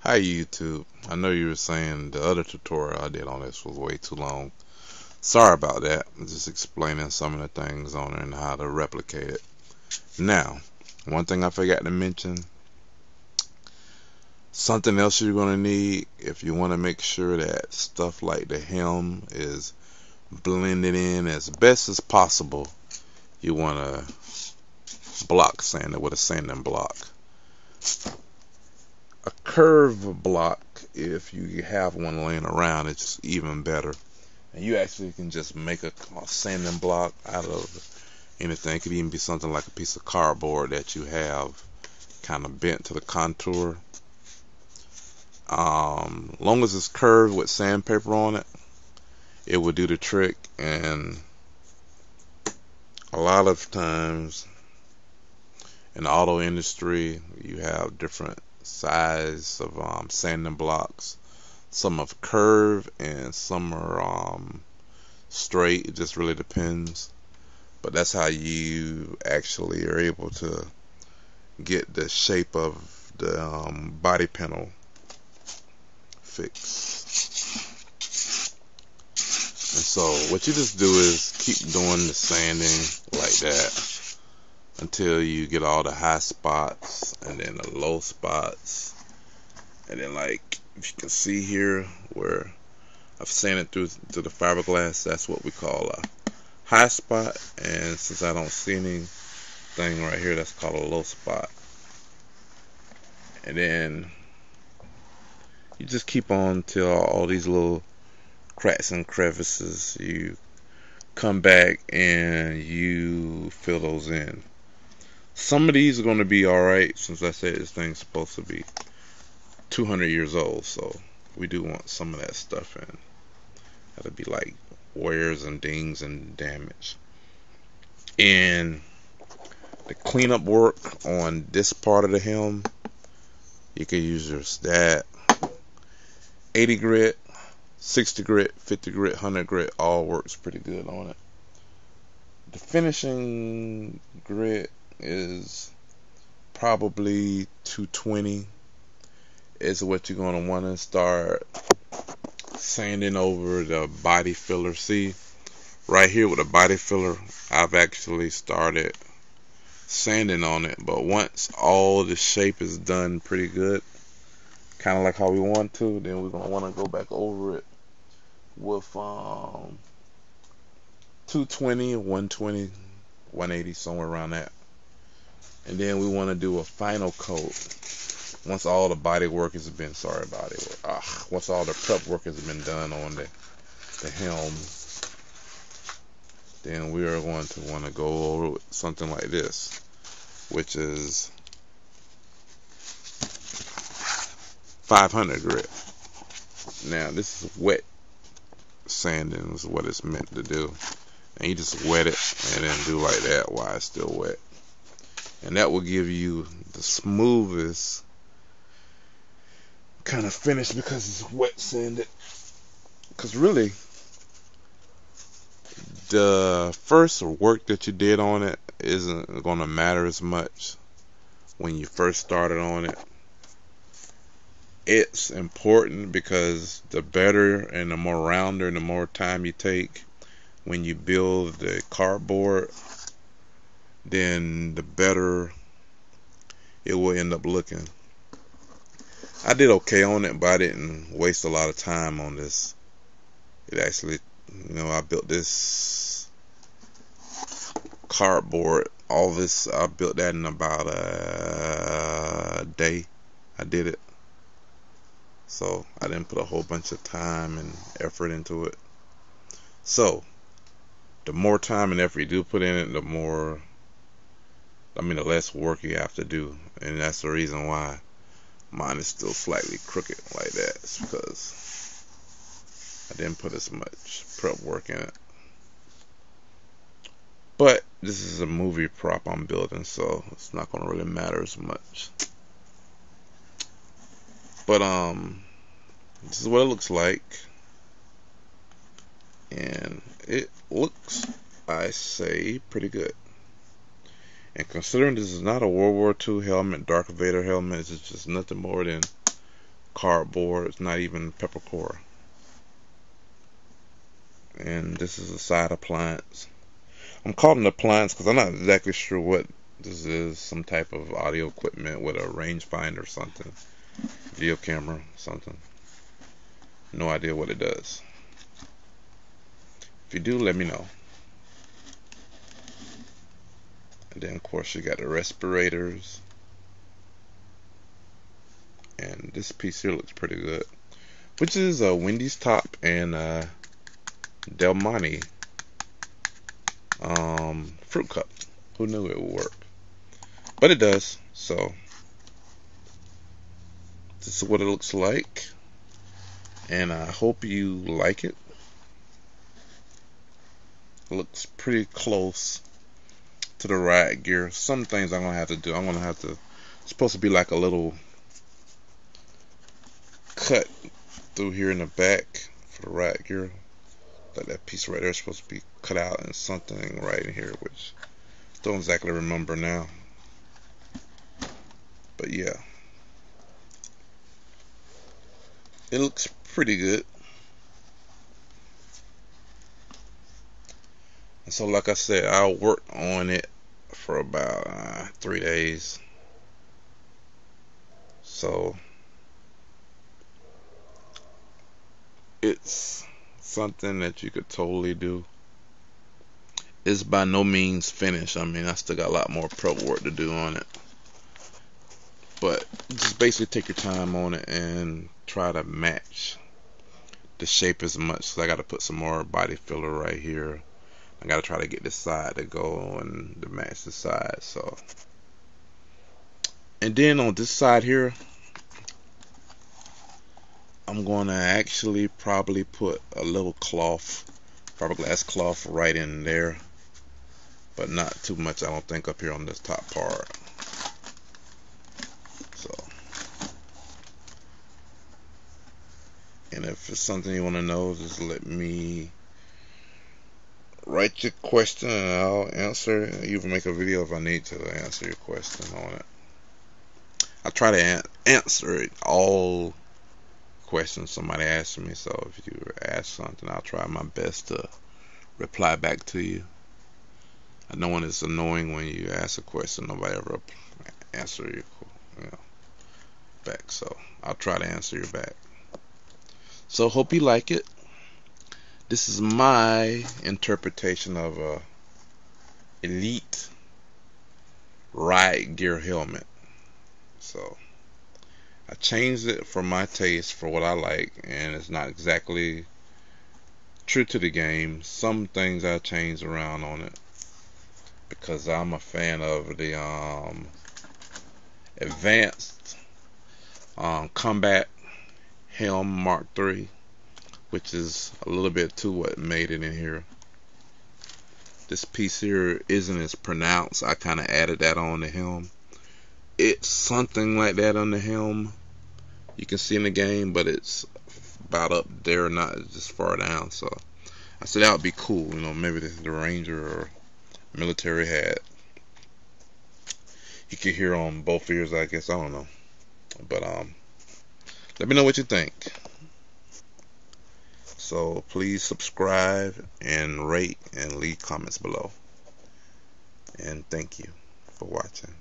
Hi YouTube. I know you were saying the other tutorial I did on this was way too long. Sorry about that. I'm just explaining some of the things on it and how to replicate it. Now, one thing I forgot to mention, something else you're going to need if you want to make sure that stuff like the helm is blended in as best as possible, you want to block sand it with a sanding block. A curve block, if you have one laying around, it's even better. And you actually can just make a sanding block out of anything. It could even be something like a piece of cardboard that you have kind of bent to the contour. Long as it's curved with sandpaper on it, it will do the trick. And a lot of times in the auto industry, you have different size of sanding blocks. Some are curved and some are straight. It just really depends. But that's how you actually are able to get the shape of the body panel fixed. And so what you just do is keep doing the sanding like that until you get all the high spots and then the low spots. And then, like, if you can see here where I've sanded through to the fiberglass, that's what we call a high spot. And since I don't see anything right here, that's called a low spot. And then you just keep on till all these little cracks and crevices, you come back and you fill those in. Some of these are going to be alright, since I said this thing's supposed to be 200 years old, so we do want some of that stuff in. That'll be like wears and dings and damage. And the cleanup work on this part of the helm, you can use your stat 80 grit, 60 grit, 50 grit, 100 grit, all works pretty good on it. The finishing grit is probably 220 is what you're going to want to start sanding over the body filler. See, right here with the body filler, I've actually started sanding on it, but once all the shape is done pretty good, kind of like how we want to, then we're going to want to go back over it with 220, 120, 180, somewhere around that. And then we want to do a final coat. Once all the body work has been, once all the prep work has been done on the helm, then we are going to want to go over with something like this, which is 500 grit. Now this is wet sanding is what it's meant to do, and you just wet it and then do like that while it's still wet, and that will give you the smoothest kind of finish because it's wet sanded. Because really, the first work that you did on it isn't going to matter as much when you first started on it. It's important because the better and the more rounder and the more time you take when you build the cardboard, then the better it will end up looking. I did okay on it, but I didn't waste a lot of time on this. It actually, I built this cardboard, all this, I built that in about a day. I did it. So I didn't put a whole bunch of time and effort into it. So the more time and effort you do put in it, the less work you have to do. And that's the reason why mine is still slightly crooked like that. It's because I didn't put as much prep work in it. But this is a movie prop I'm building, so it's not going to really matter as much. But this is what it looks like, and it looks, I say, pretty good. And considering this is not a World War II helmet, Darth Vader helmet, it's just nothing more than cardboard. It's not even peppercore. And this is a side appliance. I'm calling it appliance because I'm not exactly sure what this is. Some type of audio equipment with a rangefinder or something. Video camera, something. No idea what it does. If you do, let me know. And then, of course, you got the respirators. And this piece here looks pretty good. Which is a Wendy's top and Del Monte fruit cup. Who knew it would work? But it does. So this is what it looks like, and I hope you like it. It looks pretty close to the riot gear. Some things I'm gonna have to do. It's supposed to be like a little cut through here in the back for the riot gear. Like that piece right there is supposed to be cut out and something right in here, which I don't exactly remember now. But yeah, it looks pretty good. And so, like I said, I worked on it for about 3 days. So it's something that you could totally do. It's by no means finished. I mean, I still got a lot more prep work to do on it. But just basically take your time on it and try to match the shape as much. So I got to put some more body filler right here. I got to try to get this side to go and to match the side. So, and then on this side here, I'm going to actually probably put a little cloth, fiberglass cloth right in there, but not too much, I don't think, up here on this top part. So, and if it's something you want to know, just let me write your question and I'll answer. Even make a video if I need to answer your question on it. I try to answer all questions somebody asks me, so if you ask something, I'll try my best to reply back to you. I know when it's annoying when you ask a question, nobody ever answer you, back, so I'll try to answer you back. So hope you like it. This is my interpretation of a elite riot gear helmet. So I changed it for my taste, for what I like, and it's not exactly true to the game. Some things I changed around on it because I'm a fan of the advanced combat helm Mark III, which is a little bit to what made it in here. This piece here isn't as pronounced. I kind of added that on the helm. It's something like that on the helm you can see in the game, but it's about up there, not just far down. So I said that would be cool, maybe the Ranger or military hat. You could hear on both ears, I guess. I don't know, but let me know what you think. So please subscribe and rate and leave comments below. And thank you for watching.